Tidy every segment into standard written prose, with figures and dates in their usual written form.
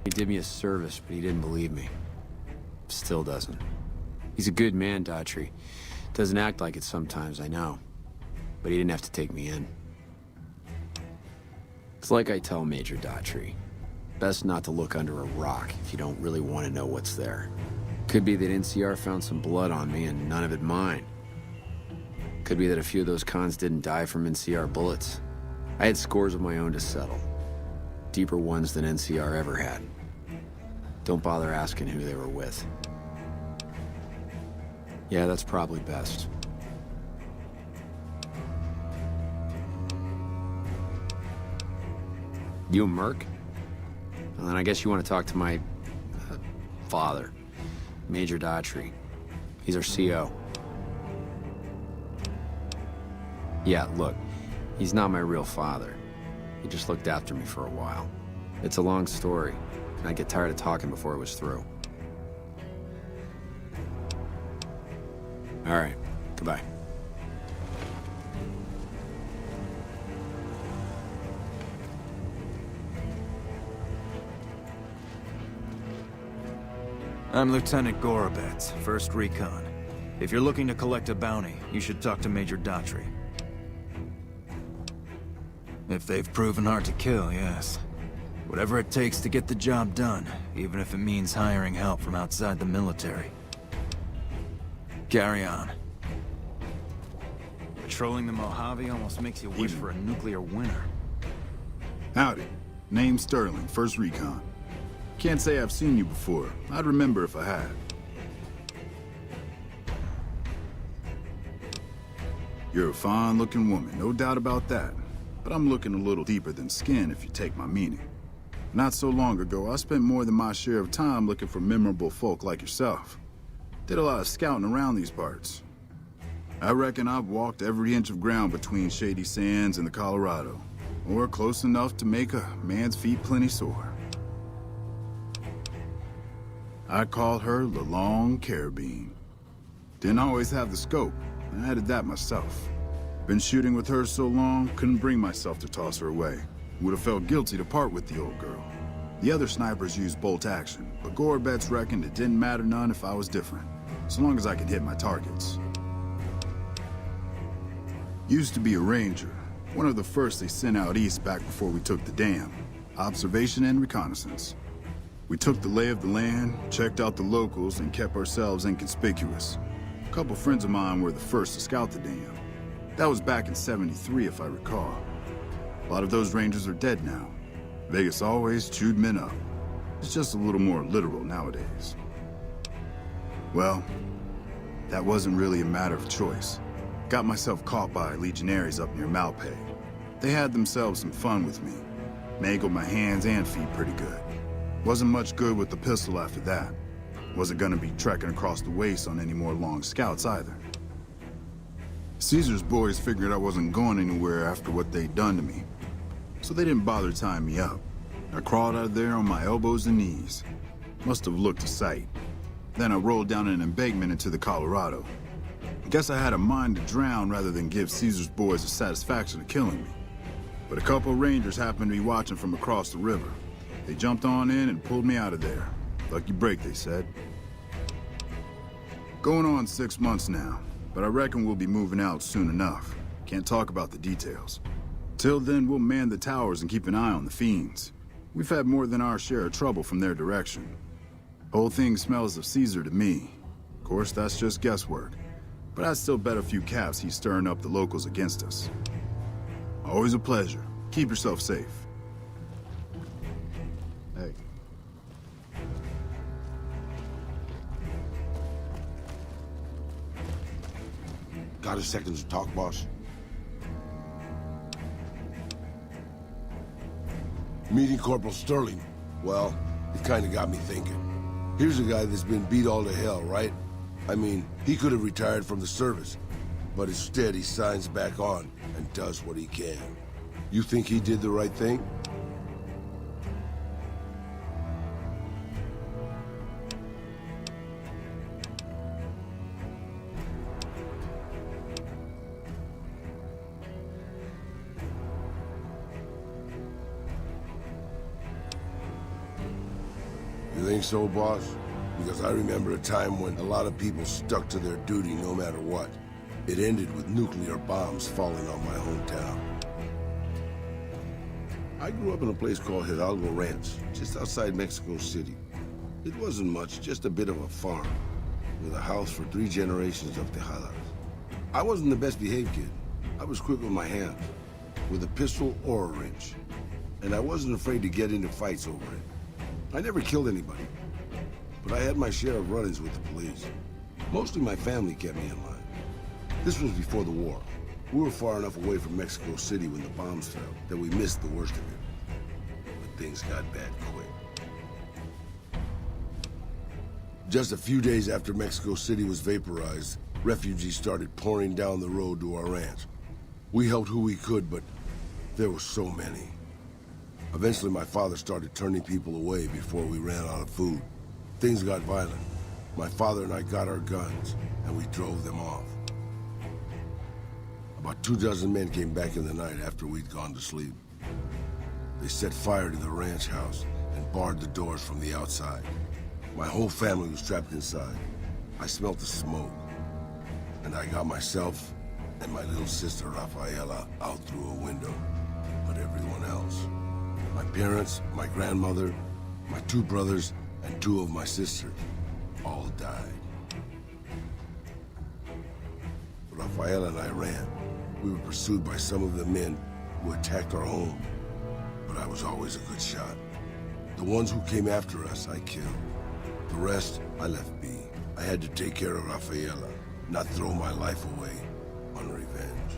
He did me a service, but he didn't believe me. Still doesn't. He's a good man, Daughtry. Doesn't act like it sometimes, I know. But he didn't have to take me in. It's like I tell Major Daughtry. Best not to look under a rock if you don't really want to know what's there. Could be that NCR found some blood on me and none of it mine. Could be that a few of those cons didn't die from NCR bullets. I had scores of my own to settle. Deeper ones than NCR ever had. Don't bother asking who they were with. Yeah, that's probably best. You a merc? Well, then I guess you want to talk to my... father. Major Daughtry. He's our CO. Yeah, look. He's not my real father. He just looked after me for a while. It's a long story, and I'd get tired of talking before it was through. All right, goodbye. I'm Lieutenant Gorobets, 1st Recon. If you're looking to collect a bounty, you should talk to Major Daughtry. If they've proven hard to kill, yes. Whatever it takes to get the job done, even if it means hiring help from outside the military. Carry on. Patrolling the Mohave almost makes you wish for a nuclear winter. Howdy. Name's Sterling, 1st Recon. Can't say I've seen you before. I'd remember if I had. You're a fine-looking woman, no doubt about that. But I'm looking a little deeper than skin, if you take my meaning. Not so long ago, I spent more than my share of time looking for memorable folk like yourself. Did a lot of scouting around these parts. I reckon I've walked every inch of ground between Shady Sands and the Colorado, or close enough to make a man's feet plenty sore. I called her the Long Carabine. Didn't always have the scope. I added that myself. Been shooting with her so long, couldn't bring myself to toss her away. Would have felt guilty to part with the old girl. The other snipers used bolt action, but Gorobets reckoned it didn't matter none if I was different, so long as I could hit my targets. Used to be a ranger, one of the first they sent out east back before we took the dam. Observation and reconnaissance. We took the lay of the land, checked out the locals, and kept ourselves inconspicuous. A couple friends of mine were the first to scout the dam. That was back in '73, if I recall. A lot of those rangers are dead now. Vegas always chewed men up. It's just a little more literal nowadays. Well, that wasn't really a matter of choice. Got myself caught by legionaries up near Malpay. They had themselves some fun with me. Mangled my hands and feet pretty good. Wasn't much good with the pistol after that. Wasn't gonna be trekking across the waste on any more long scouts either. Caesar's boys figured I wasn't going anywhere after what they'd done to me, so they didn't bother tying me up. I crawled out of there on my elbows and knees. Must have looked a sight. Then I rolled down an embankment into the Colorado. I guess I had a mind to drown rather than give Caesar's boys the satisfaction of killing me. But a couple of rangers happened to be watching from across the river. They jumped on in and pulled me out of there. Lucky break, they said. Going on 6 months now, but I reckon we'll be moving out soon enough. Can't talk about the details. Till then, we'll man the towers and keep an eye on the fiends. We've had more than our share of trouble from their direction. Whole thing smells of Caesar to me. Of course, that's just guesswork. But I'd still bet a few caps he's stirring up the locals against us. Always a pleasure. Keep yourself safe. Hey. Got a second to talk, boss? Meeting Corporal Sterling. Well, it kinda got me thinking. Here's a guy that's been beat all to hell, right? I mean, he could have retired from the service, but instead he signs back on and does what he can. You think he did the right thing? think so, boss? Because I remember a time when a lot of people stuck to their duty no matter what. It ended with nuclear bombs falling on my hometown. I grew up in a place called Hidalgo Ranch, just outside Mexico City. It wasn't much, just a bit of a farm, with a house for 3 generations of Tejadas. I wasn't the best behaved kid. I was quick with my hands, with a pistol or a wrench. And I wasn't afraid to get into fights over it. I never killed anybody, but I had my share of run-ins with the police. Mostly my family kept me in line. This was before the war. We were far enough away from Mexico City when the bombs fell that we missed the worst of it. But things got bad quick. Just a few days after Mexico City was vaporized, refugees started pouring down the road to our ranch. We helped who we could, but there were so many. Eventually, my father started turning people away before we ran out of food. Things got violent. My father and I got our guns, and we drove them off. About 24 men came back in the night after we'd gone to sleep. They set fire to the ranch house and barred the doors from the outside. My whole family was trapped inside. I smelt the smoke, and I got myself and my little sister Rafaela out through a window. But everyone else, my parents, my grandmother, my 2 brothers, and 2 of my sisters, all died. Rafaela and I ran. We were pursued by some of the men who attacked our home, but I was always a good shot. The ones who came after us, I killed. The rest, I left be. I had to take care of Rafaela, not throw my life away on revenge.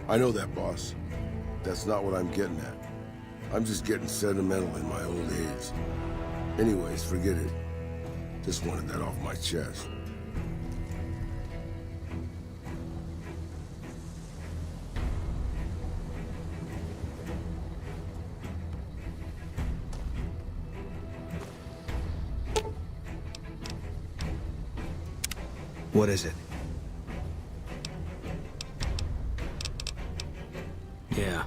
I know that, boss. That's not what I'm getting at. I'm just getting sentimental in my old age. Anyways, forget it. Just wanted that off my chest. What is it? Yeah.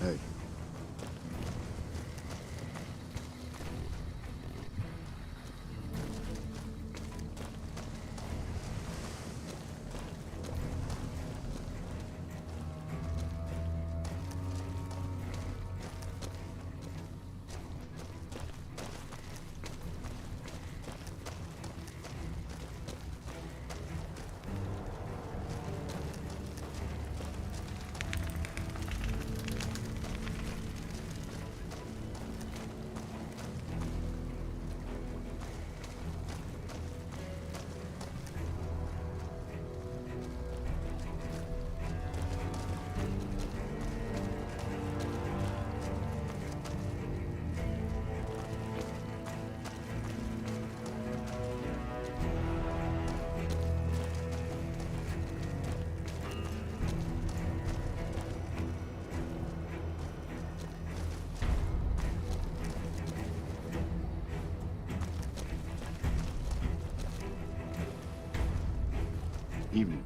Hey. Evening.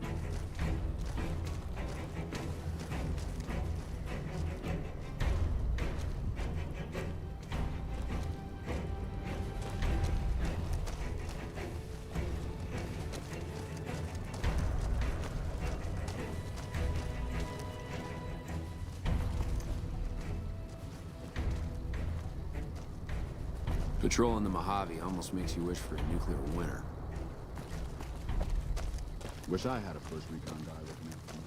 Patrolling the Mohave almost makes you wish for a nuclear winter. Wish I had a first recon guy looking out for me.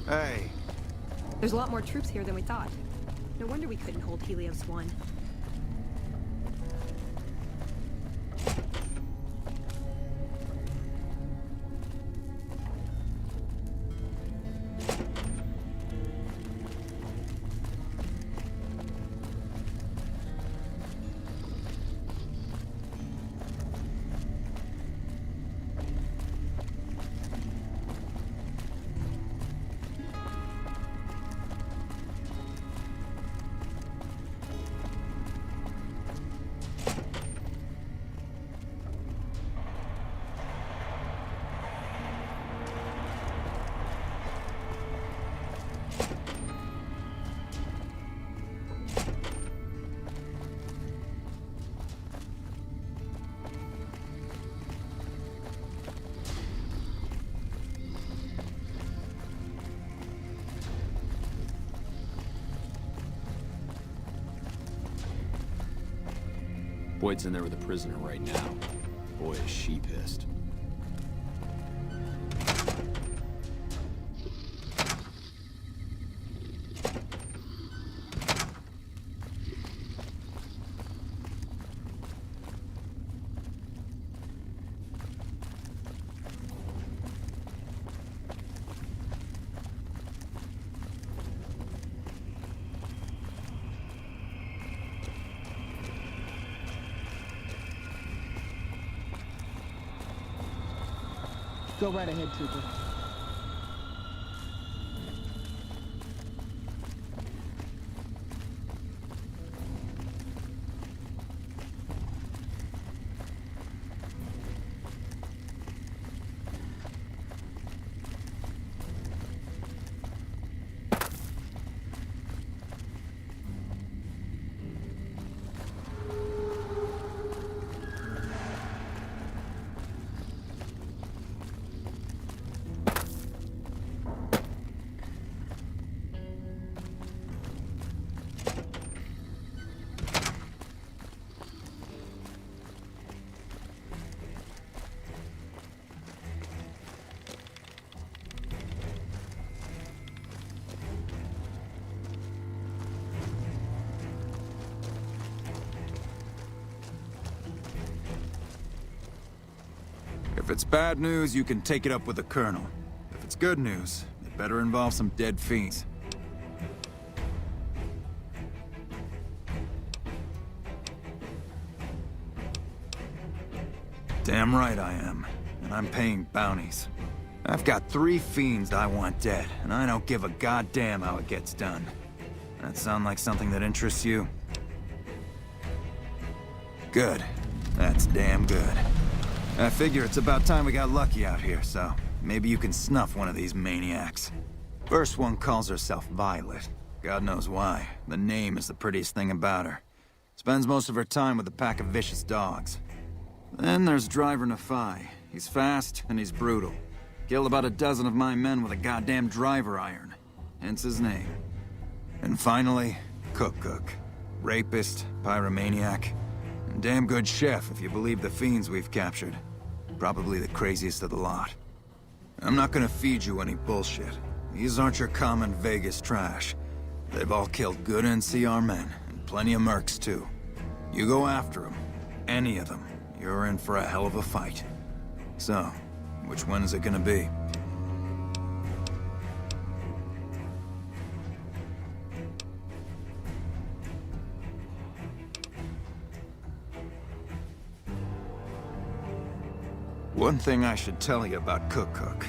Hey. There's a lot more troops here than we thought. No wonder we couldn't hold Helios 1. Boyd's in there with a prisoner right now. Boy, is she pissed. Go right ahead, Trooper. If it's bad news, you can take it up with the Colonel. If it's good news, it better involve some dead fiends. Damn right I am. And I'm paying bounties. I've got 3 fiends I want dead, and I don't give a goddamn how it gets done. That sound like something that interests you? Good. That's damn good. I figure it's about time we got lucky out here, so maybe you can snuff one of these maniacs. First one calls herself Violet. God knows why. The name is the prettiest thing about her. Spends most of her time with a pack of vicious dogs. Then there's Driver Nephi. He's fast and he's brutal. Killed about a dozen of my men with a goddamn driver iron. Hence his name. And finally, Cook. Rapist, pyromaniac, and damn good chef if you believe the fiends we've captured. Probably the craziest of the lot. I'm not gonna feed you any bullshit. These aren't your common Vegas trash. They've all killed good NCR men, and plenty of mercs too. You go after them, any of them, you're in for a hell of a fight. So, which one is it gonna be? One thing I should tell you about Cook.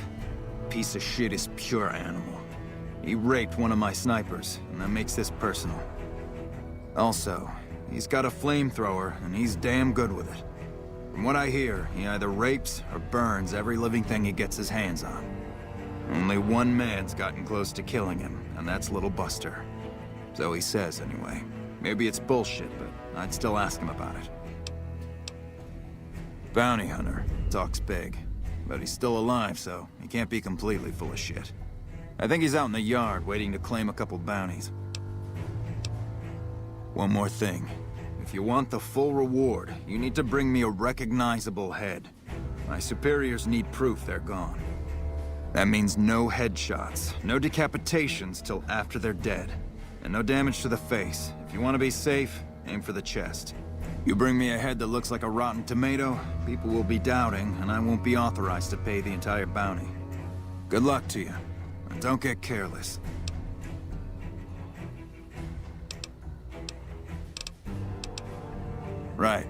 Piece of shit is pure animal. He raped one of my snipers, and that makes this personal. Also, he's got a flamethrower, and he's damn good with it. From what I hear, he either rapes or burns every living thing he gets his hands on. Only one man's gotten close to killing him, and that's Little Buster. So he says, anyway. Maybe it's bullshit, but I'd still ask him about it. Bounty hunter. Talks big. But he's still alive, so he can't be completely full of shit. I think he's out in the yard, waiting to claim a couple bounties. One more thing. If you want the full reward, you need to bring me a recognizable head. My superiors need proof they're gone. That means no headshots, no decapitations till after they're dead, and no damage to the face. If you want to be safe, aim for the chest. You bring me a head that looks like a rotten tomato, people will be doubting, and I won't be authorized to pay the entire bounty. Good luck to you, and don't get careless. Right.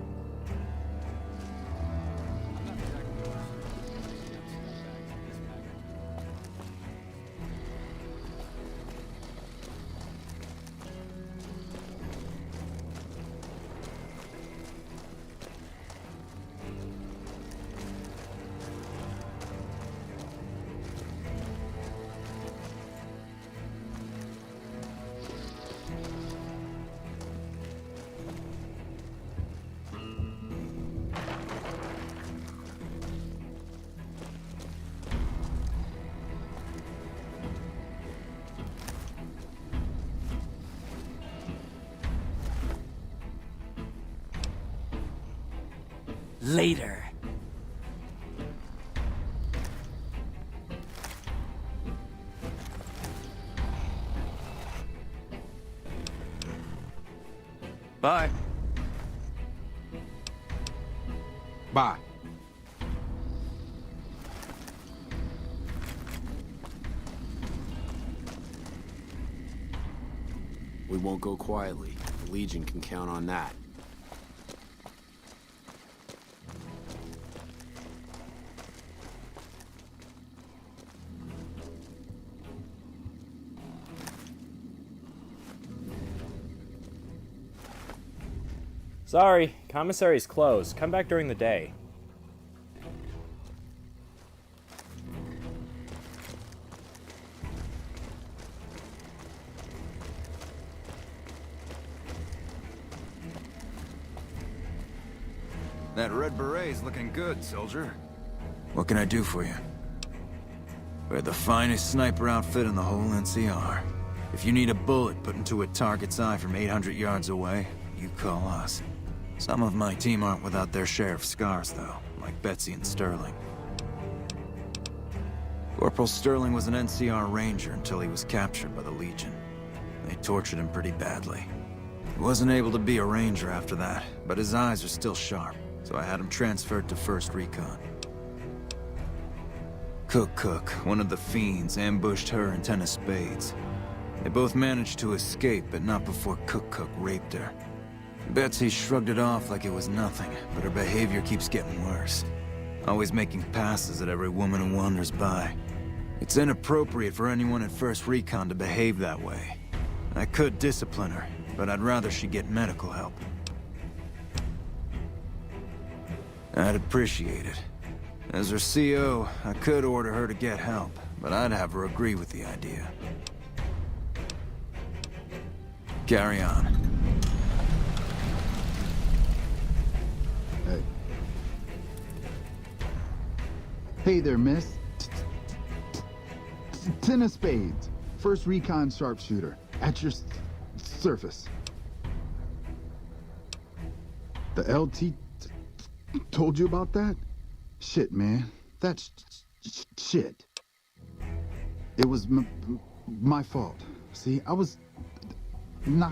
Later. Bye. Bye. We won't go quietly. The Legion can count on that. Sorry, commissary's closed. Come back during the day. That red beret's looking good, soldier. What can I do for you? We're the finest sniper outfit in the whole NCR. If you need a bullet put into a target's eye from 800 yards away, you call us. Some of my team aren't without their share of scars, though, like Betsy and Sterling. Corporal Sterling was an NCR ranger until he was captured by the Legion. They tortured him pretty badly. He wasn't able to be a ranger after that, but his eyes are still sharp, so I had him transferred to 1st Recon. Cook, one of the fiends, ambushed her and 10 of spades. They both managed to escape, but not before Cook raped her. Betsy shrugged it off like it was nothing, but her behavior keeps getting worse. Always making passes at every woman who wanders by. It's inappropriate for anyone at 1st Recon to behave that way. I could discipline her, but I'd rather she get medical help. I'd appreciate it. As her CO, I could order her to get help, but I'd have her agree with the idea. Carry on. Hey there, miss. 10 of spades. 1st Recon sharpshooter. At your surface. The LT told you about that? Shit, man. That's shit. It was my fault. See, I was not